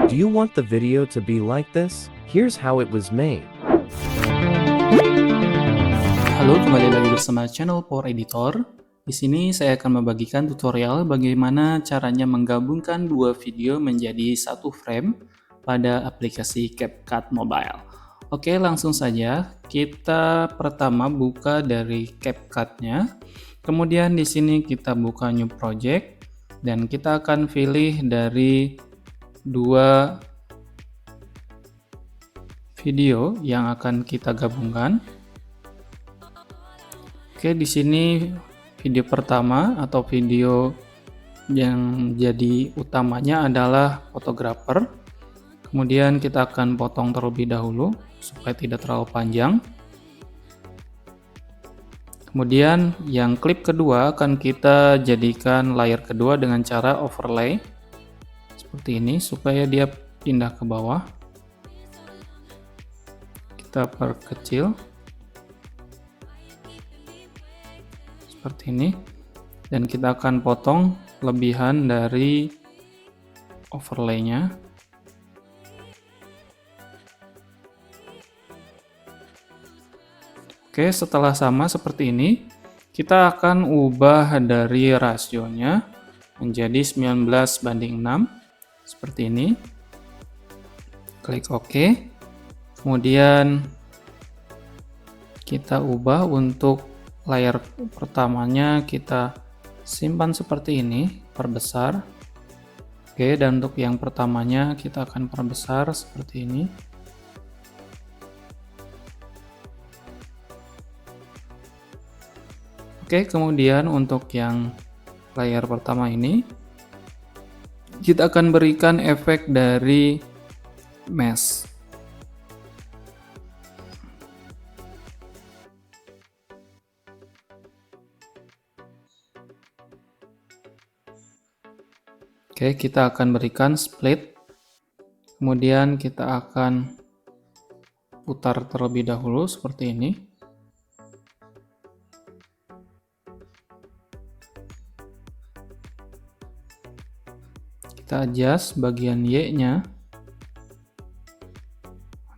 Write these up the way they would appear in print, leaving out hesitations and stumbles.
Do you want the video to be like this? Here's how it was made. Halo, kembali lagi bersama channel Power Editor. Di sini saya akan membagikan tutorial bagaimana caranya menggabungkan dua video menjadi satu frame pada aplikasi CapCut Mobile. Oke, langsung saja. Kita pertama buka dari CapCut-nya. Kemudian di sini kita buka New Project dan kita akan pilih dari dua video yang akan kita gabungkan. Oke, di sini video pertama atau video yang jadi utamanya adalah fotografer. Kemudian kita akan potong terlebih dahulu supaya tidak terlalu panjang. Kemudian yang klip kedua akan kita jadikan layar kedua dengan cara overlay seperti ini supaya dia pindah ke bawah. Kita perkecil seperti ini dan kita akan potong lebihan dari overlay-nya. Oke, setelah sama seperti ini, kita akan ubah dari rasionya menjadi 19:6 seperti ini. Klik OK. Kemudian kita ubah untuk layar pertamanya, kita simpan seperti ini, perbesar. Oke, dan untuk yang pertamanya kita akan perbesar seperti ini. Oke, kemudian untuk yang layar pertama ini, kita akan berikan efek dari mesh. Oke, kita akan berikan split. Kemudian kita akan putar terlebih dahulu seperti ini. Kita adjust bagian Y-nya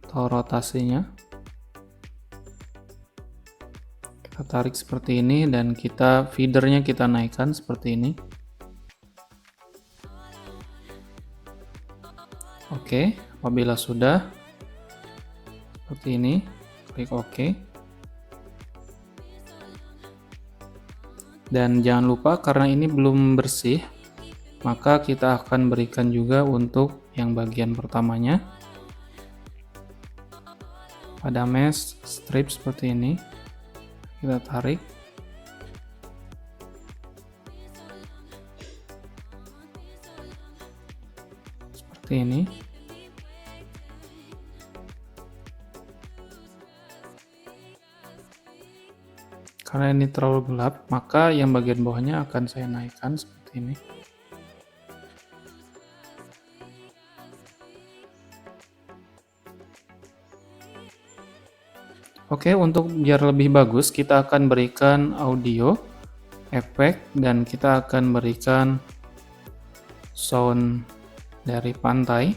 atau rotasinya. Kita tarik seperti ini dan kita feedernya kita naikkan seperti ini. Oke, apabila sudah seperti ini, klik OK. Dan jangan lupa karena ini belum bersih, maka kita akan berikan juga untuk yang bagian pertamanya. Pada mesh strip seperti ini, kita tarik. Seperti ini. Karena ini terlalu gelap, maka yang bagian bawahnya akan saya naikkan seperti ini. Oke, untuk biar lebih bagus, kita akan berikan audio, efek, dan kita akan berikan sound dari pantai.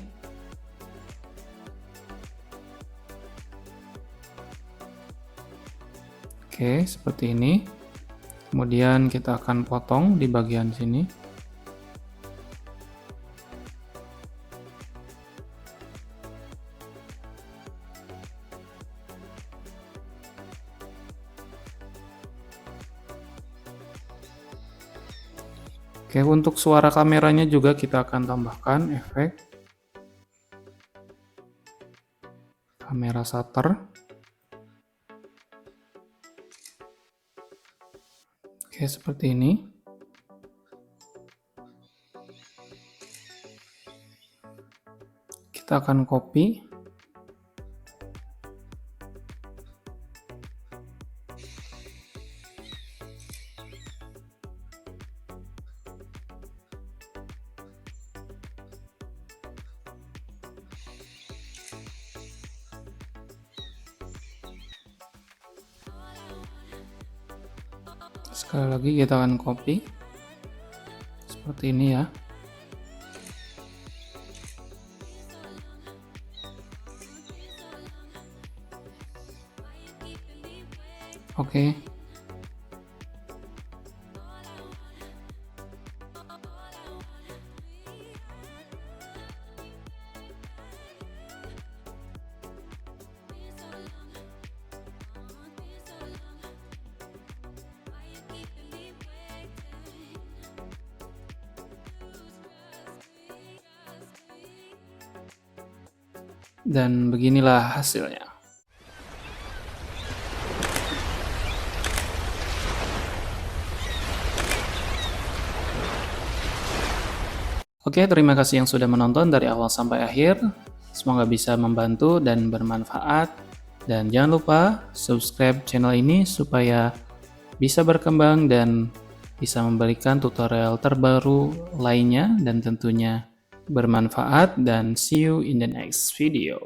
Oke, seperti ini. Kemudian kita akan potong di bagian sini. Oke, untuk suara kameranya juga kita akan tambahkan efek kamera shutter. Oke, seperti ini. Kita akan copy. Sekali lagi kita akan copy seperti ini ya. Oke. Dan beginilah hasilnya. Oke, terima kasih yang sudah menonton dari awal sampai akhir. Semoga bisa membantu dan bermanfaat. Dan jangan lupa subscribe channel ini supaya bisa berkembang dan bisa memberikan tutorial terbaru lainnya dan tentunya bermanfaat. Dan see you in the next video.